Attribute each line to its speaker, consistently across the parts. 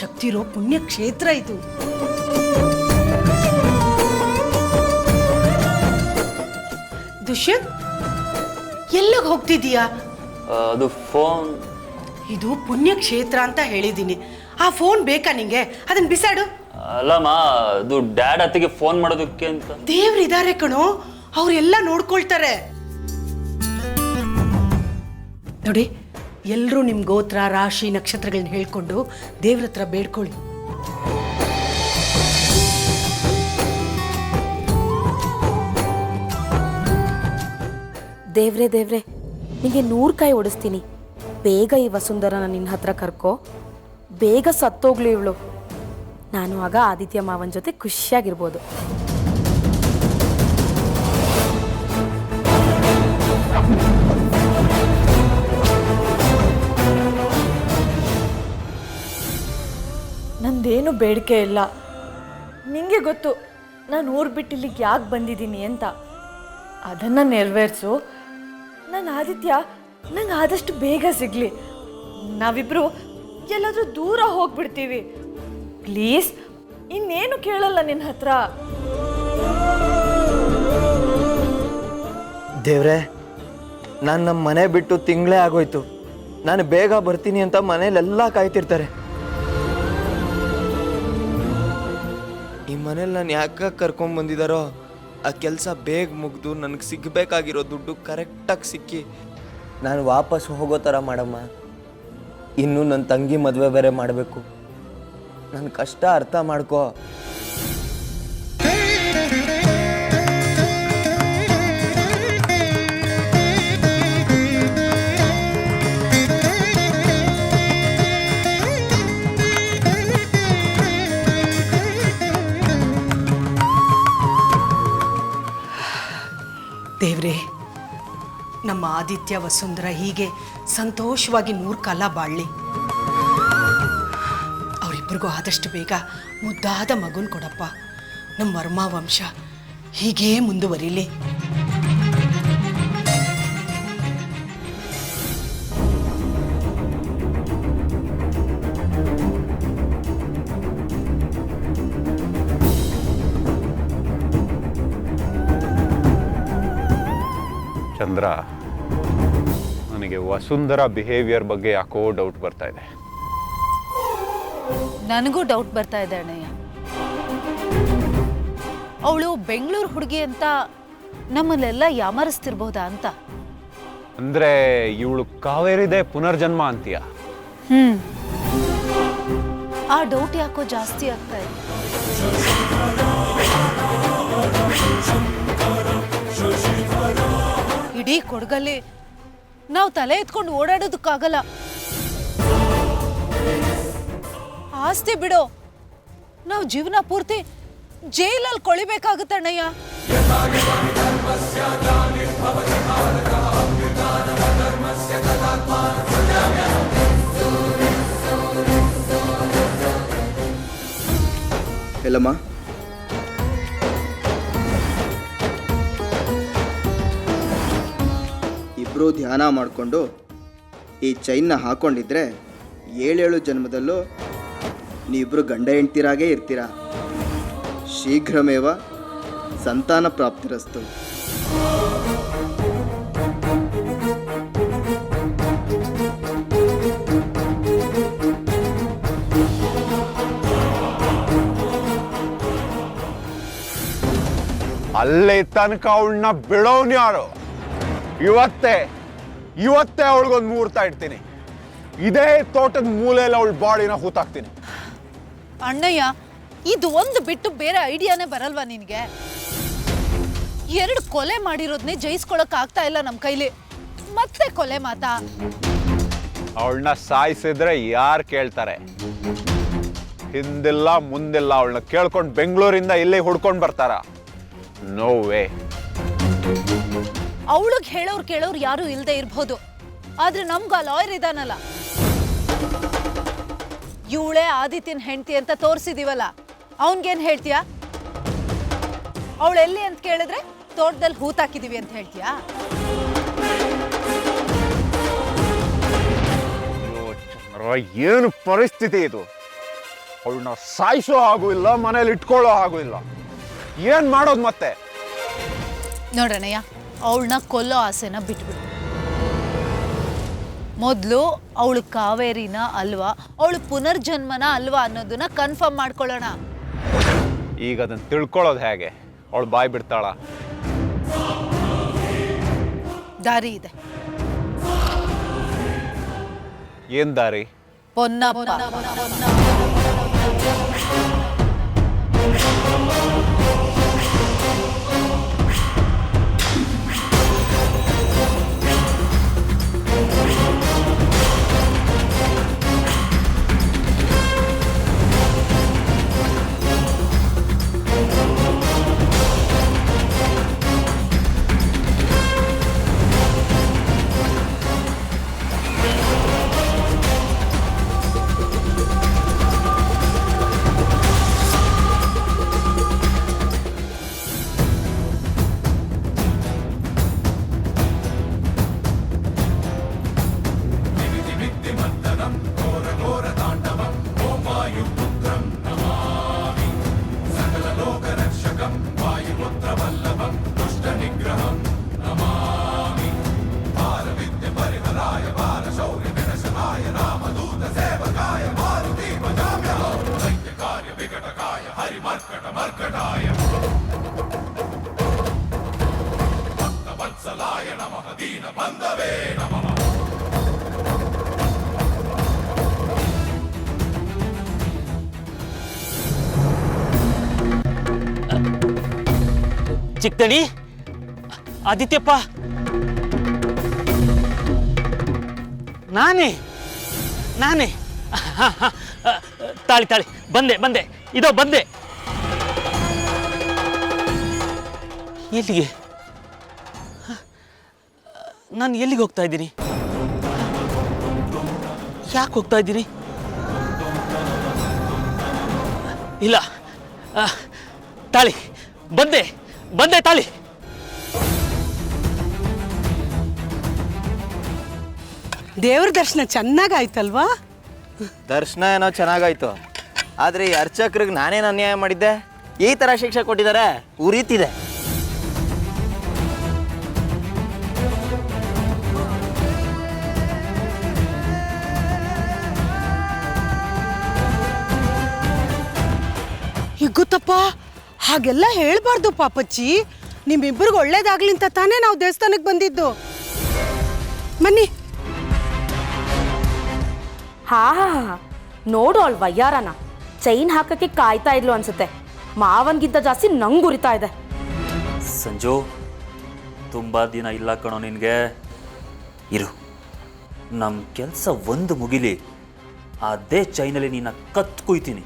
Speaker 1: ಶಕ್ತಿ ಇರೋ ಪುಣ್ಯ ಕ್ಷೇತ್ರ ಇದು. ದುಷ್ಯಂತ್, ಎಲ್ಲಿಗೆ ಹೋಗ್ತಿದೀಯಾ?
Speaker 2: ಅದು ಫೋನ್.
Speaker 1: ಇದು ಪುಣ್ಯ ಕ್ಷೇತ್ರ ಅಂತ ಹೇಳಿದ್ದೀನಿ. ಆ ಫೋನ್ ಬೇಕಾ ನಿಂಗೆ? ಅದನ್ನ ಬಿಸಾಡು.
Speaker 2: ಅಲ್ಲಮ್ಮ, ಅದು ಡ್ಯಾಡ್ ಅತ್ತಿಗೆ ಫೋನ್ ಮಾಡೋದಕ್ಕೆ ಅಂತ.
Speaker 1: ದೇವ್ರಿದ್ದಾರೆ ಕಣೋ, ಅವರೆಲ್ಲ ನೋಡ್ಕೊಳ್ತಾರೆ. ನೋಡಿ, ಎಲ್ಲರೂ ನಿಮ್ಮ ಗೋತ್ರ, ರಾಶಿ, ನಕ್ಷತ್ರಗಳನ್ನ ಹೇಳ್ಕೊಂಡು ದೇವ್ರ ಹತ್ರ ಬೇಡ್ಕೊಳ್ಳಿ.
Speaker 3: ದೇವ್ರೆ ದೇವ್ರೆ, ನಿಮಗೆ 100 ಕಾಯಿ ಓಡಿಸ್ತೀನಿ. ಬೇಗ ಈ ವಸುಂಧರನ ನಿನ್ನ ಹತ್ರ ಕರ್ಕೋ. ಬೇಗ ಸತ್ತೋಗ್ಲಿ ಇವಳು. ನಾನು ಆಗ ಆದಿತ್ಯ ಮಾವನ ಜೊತೆ ಖುಷಿಯಾಗಿರ್ಬೋದು.
Speaker 4: ನಂದೇನು ಬೇಡಿಕೆ ಇಲ್ಲ. ನಿಂಗೆ ಗೊತ್ತು ನಾನು ಊರು ಬಿಟ್ಟು ಇಲ್ಲಿಗೆ ಯಾಕೆ ಬಂದಿದ್ದೀನಿ ಅಂತ. ಅದನ್ನು ನೆರವೇರಿಸು. ನನ್ನ ಆದಿತ್ಯ ನಂಗೆ ಆದಷ್ಟು ಬೇಗ ಸಿಗಲಿ. ನಾವಿಬ್ಬರು ಎಲ್ಲಾದರೂ ದೂರ ಹೋಗ್ಬಿಡ್ತೀವಿ. ಪ್ಲೀಸ್, ಇನ್ನೇನು ಕೇಳಲ್ಲ ನಿನ್ನ ಹತ್ರ.
Speaker 5: ದೇವ್ರೆ, ನಾನು ನಮ್ಮ ಮನೆ ಬಿಟ್ಟು ತಿಂಗಳೇ ಆಗೋಯ್ತು. ನಾನು ಬೇಗ ಬರ್ತೀನಿ ಅಂತ ಮನೇಲೆಲ್ಲ ಕಾಯ್ತಿರ್ತಾರೆ. ಈ ಮನೇಲಿ ನಾನು ಯಾಕೆ ಕರ್ಕೊಂಡು ಬಂದಿದ್ದಾರೋ ಆ ಕೆಲಸ ಬೇಗ ಮುಗಿದು ನನಗೆ ಸಿಗಬೇಕಾಗಿರೋ ದುಡ್ಡು ಕರೆಕ್ಟಾಗಿ ಸಿಕ್ಕಿ ನಾನು ವಾಪಸ್ ಹೋಗೋ ಥರ ಮಾಡಮ್ಮ. ಇನ್ನೂ ನನ್ನ ತಂಗಿ ಮದುವೆ ಬೇರೆ ಮಾಡಬೇಕು. ನನ್ನ ಕಷ್ಟ ಅರ್ಥ ಮಾಡ್ಕೋ.
Speaker 1: ದೇವ್ರೆ, ನಮ್ಮ ಆದಿತ್ಯ ವಸುಂಧರ ಹೀಗೆ ಸಂತೋಷವಾಗಿ 100 ಕಾಲ ಬಾಳ್ಲಿ. ಅವರಿಬ್ಬರಿಗೂ ಆದಷ್ಟು ಬೇಗ ಮುದ್ದಾದ ಮಗುನ್ ಕೊಡಪ್ಪ. ನಮ್ಮ ವರ್ಮ ವಂಶ ಹೀಗೇ ಮುಂದುವರಿಲಿ.
Speaker 6: ಚಂದ್ರ, ನನಗೆ ವಸುಂಧರ ಬಿಹೇವಿಯರ್ ಬಗ್ಗೆ ಯಾಕೋ ಡೌಟ್ ಬರ್ತಾ ಇದೆ.
Speaker 7: ನನಗೂ ಡೌಟ್ ಬರ್ತಾ ಇದೆ ಅಣ್ಣಯ್ಯ. ಅವಳು ಬೆಂಗಳೂರು ಹುಡುಗಿ ಅಂತ ನಮ್ಮಲ್ಲೆಲ್ಲ ಯಾಮರಿಸ್ತಿರ್ಬೋದಾ ಅಂತ.
Speaker 6: ಅಂದ್ರೆ ಇವಳು ಕಾವೇರಿದೆ ಪುನರ್ಜನ್ಮ ಅಂತೀಯ?
Speaker 7: ಆ ಡೌಟ್ ಯಾಕೋ ಜಾಸ್ತಿ ಆಗ್ತಾ ಇದೆ. ಇಡೀ ಕೊಡಗಲ್ಲಿ ನಾವು ತಲೆ ಎತ್ಕೊಂಡು ಓಡಾಡೋದಕ್ಕಾಗಲ್ಲ. ಆಸ್ತಿ ಬಿಡೋ, ನಾವು ಜೀವನ ಪೂರ್ತಿ ಜೈಲಲ್ಲಿ ಕೊಳಿಬೇಕಾಗುತ್ತಣ್ಣಯ್ಯ.
Speaker 5: ಎಲ್ಲಮ್ಮ, ಇಬ್ಬರು ಧ್ಯಾನ ಮಾಡಿಕೊಂಡು ಈ ಚೈನ್ನ ಹಾಕೊಂಡಿದ್ರೆ 7 ಜನ್ಮದಲ್ಲೂ ನೀವಿಬ್ಬರು ಗಂಡ ಹೆಂಡ್ತಿರಾಗೇ ಇರ್ತೀರಾ. ಶೀಘ್ರಮೇವ ಸಂತಾನ ಪ್ರಾಪ್ತಿರಸ್ತು.
Speaker 6: ಅಲ್ಲೇ ತನಕ ಅವಳನ್ನ ಬಿಡೋನ್ ಯಾರು? ಇವತ್ತೇ ಅವಳಿಗೊಂದು ಮುಹೂರ್ತ ಇಡ್ತೀನಿ. ಇದೇ ತೋಟದ ಮೂಲೆಯಲ್ಲಿ ಅವಳ ಬಾಡಿನ ಹೂತಾಕ್ತೀನಿ.
Speaker 7: ಅಣ್ಣಯ್ಯ, ಇದು ಒಂದು ಬಿಟ್ಟು ಬೇರೆ ಐಡಿಯಾನೇ ಬರಲ್ವಾ ನಿನ್ಗೆ? 2 ಕೊಲೆ ಮಾಡಿರೋದನ್ನೇ ಜಯಿಸ್ಕೊಳಕ್ ಆಗ್ತಾ ಇಲ್ಲ ನಮ್ ಕೈಲಿ. ಮತ್ತೆ ಕೊಲೆ ಮಾತಾ?
Speaker 6: ಅವಳನ್ನ ಸಾಯಿಸಿದ್ರೆ ಯಾರು ಕೇಳ್ತಾರೆ? ಹಿಂದಿಲ್ಲ ಮುಂದಿಲ್ಲ ಅವಳನ್ನ ಕೇಳ್ಕೊಂಡು ಬೆಂಗಳೂರಿಂದ ಇಲ್ಲೇ ಹುಡ್ಕೊಂಡು ಬರ್ತಾರ? No way.
Speaker 7: ಅವಳಿಗೆ ಹೇಳೋರು ಕೇಳೋರು ಯಾರು ಇಲ್ಲದೆ ಇರ್ಬೋದು, ಆದ್ರೆ ನಮ್ಗ ಲಾಯರ್ ಇದಾನಲ್ಲ. ಇವಳೇ ಆದಿತ್ಯನ ಹೆಂಡತಿ ಅಂತ ತೋರಿಸಿದೀವಲ್ಲ, ಅವನ್ಗೇನ್ ಹೇಳ್ತೀಯಾ? ಅವಳೆಲ್ಲಿ ಅಂತ ಕೇಳಿದ್ರೆ ತೋಟದಲ್ಲಿ ಹೂತಾಕಿದೀವಿ ಅಂತ ಹೇಳ್ತೀಯಾ?
Speaker 6: ಏನು ಪರಿಸ್ಥಿತಿ ಇದು? ಅವಳನ್ನ ಸಾಯಿಸೋ ಹಾಗೂ ಇಲ್ಲ, ಮನೇಲಿ ಇಟ್ಕೊಳ್ಳೋ ಹಾಗೂ ಇಲ್ಲ. ಏನು ಮಾಡೋದು ಮತ್ತೆ?
Speaker 7: ನೋಡಣ್ಣಯ್ಯ, ಅವಳನ್ನ ಕೊಲ್ಲೋ ಆಸೆನ ಬಿಟ್ಬಿಡು. ಮೊದಲು ಅವಳು ಕಾವೇರಿನ ಅಲ್ವಾ, ಅವಳು ಪುನರ್ಜನ್ಮನ ಅಲ್ವಾ ಅನ್ನೋದನ್ನ ಕನ್ಫರ್ಮ್ ಮಾಡ್ಕೊಳ್ಳೋಣ.
Speaker 6: ಈಗ ಅದನ್ನು ತಿಳ್ಕೊಳ್ಳೋದು ಹೇಗೆ? ಅವಳು ಬಾಯಿ ಬಿಡ್ತಾಳ?
Speaker 7: ದಾರಿ ಇದೆ.
Speaker 6: ಏನ್ ದಾರಿ?
Speaker 7: ಪೊನ್ನಪ್ಪ.
Speaker 2: ಚಿಕ್ಕದಣಿ, ಆದಿತ್ಯಪ್ಪ, ನಾನೇ ತಾಳಿ ತಾಳಿ ಬಂದೆ ಇದೋ ಬಂದೆ. ಎಲ್ಲಿಗೆ? ನಾನು ಎಲ್ಲಿಗೆ ಹೋಗ್ತಾ ಇದ್ದೀನಿ? ಯಾಕೆ ಹೋಗ್ತಾ ಇದ್ದೀನಿ? ಇಲ್ಲ, ತಾಳಿ ಬಂದೆ ತಾಳಿ.
Speaker 1: ದೇವ್ರ ದರ್ಶನ ಚೆನ್ನಾಗಾಯ್ತಲ್ವಾ?
Speaker 5: ದರ್ಶನ ಏನೋ ಚೆನ್ನಾಗಾಯ್ತು, ಆದರೆ ಈ ಅರ್ಚಕ್ರಿಗೆ ನಾನೇನು ಅನ್ಯಾಯ ಮಾಡಿದ್ದೆ? ಈ ಥರ ಶಿಕ್ಷೆ ಕೊಟ್ಟಿದ್ದಾರೆ, ಉರಿತಿದೆ.
Speaker 1: ಈಗ ಗೊತ್ತಪ್ಪ, ಹಾಗೆಲ್ಲ ಹೇಳ್ಬಾರ್ದು ಪಾಪಚ್ಚಿ. ನಿಮ್ಮಿಬ್ಬರಿಗೆ ಒಳ್ಳೇದಾಗ್ಲಿ ಅಂತ ತಾನೇ ನಾವು ದೇವಸ್ಥಾನಕ್ಕೆ ಬಂದಿದ್ದು. ಬನ್ನಿ.
Speaker 3: ಹಾ ನೋಡು ಅವಳು ವಯ್ಯಾರನ ಚೈನ್ ಹಾಕಕ್ಕೆ ಕಾಯ್ತಾ ಇದ್ಲು ಅನ್ಸುತ್ತೆ. ಮಾವನ್ಗಿಂತ ಜಾಸ್ತಿ ನಂಗೆ ಉರಿತಾ ಇದೆ.
Speaker 2: ಸಂಜು, ತುಂಬ ದಿನ ಇಲ್ಲ ಕಣೋ ನಿನಗೆ. ಇರು, ನಮ್ಮ ಕೆಲಸ ಒಂದು ಮುಗಿಲಿ, ಅದೇ ಚೈನಲ್ಲಿ ನಿನ್ನ ಕತ್ತು ಕುಯ್ತೀನಿ.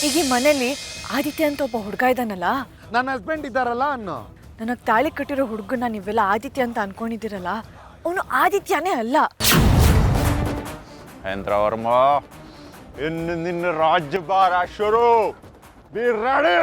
Speaker 4: ಈಗ ಈ ಮನೇಲಿ ಆದಿತ್ಯ ಅಂತ ಒಬ್ಬ ಹುಡುಗ ಇದ್ದಾನಲ್ಲ,
Speaker 6: ನನ್ನ ಹಸ್ಬೆಂಡ್ ಇದ್ದಾರಲ್ಲ ಅನ್ನೋ.
Speaker 4: ನನಗೆ ತಾಳಿ ಕಟ್ಟಿರೋ ಹುಡುಗನ ನೀವೆಲ್ಲ ಆದಿತ್ಯ ಅಂತ ಅನ್ಕೊಂಡಿದ್ದೀರಲ್ಲ, ಅವನು ಆದಿತ್ಯನೇ ಅಲ್ಲ.
Speaker 6: ಮಹೇಂದ್ರವರ್ಮ, ಇನ್ನು ನಿನ್ನ ರಾಜ್ಯಭಾರ ಶುರು. Be ready.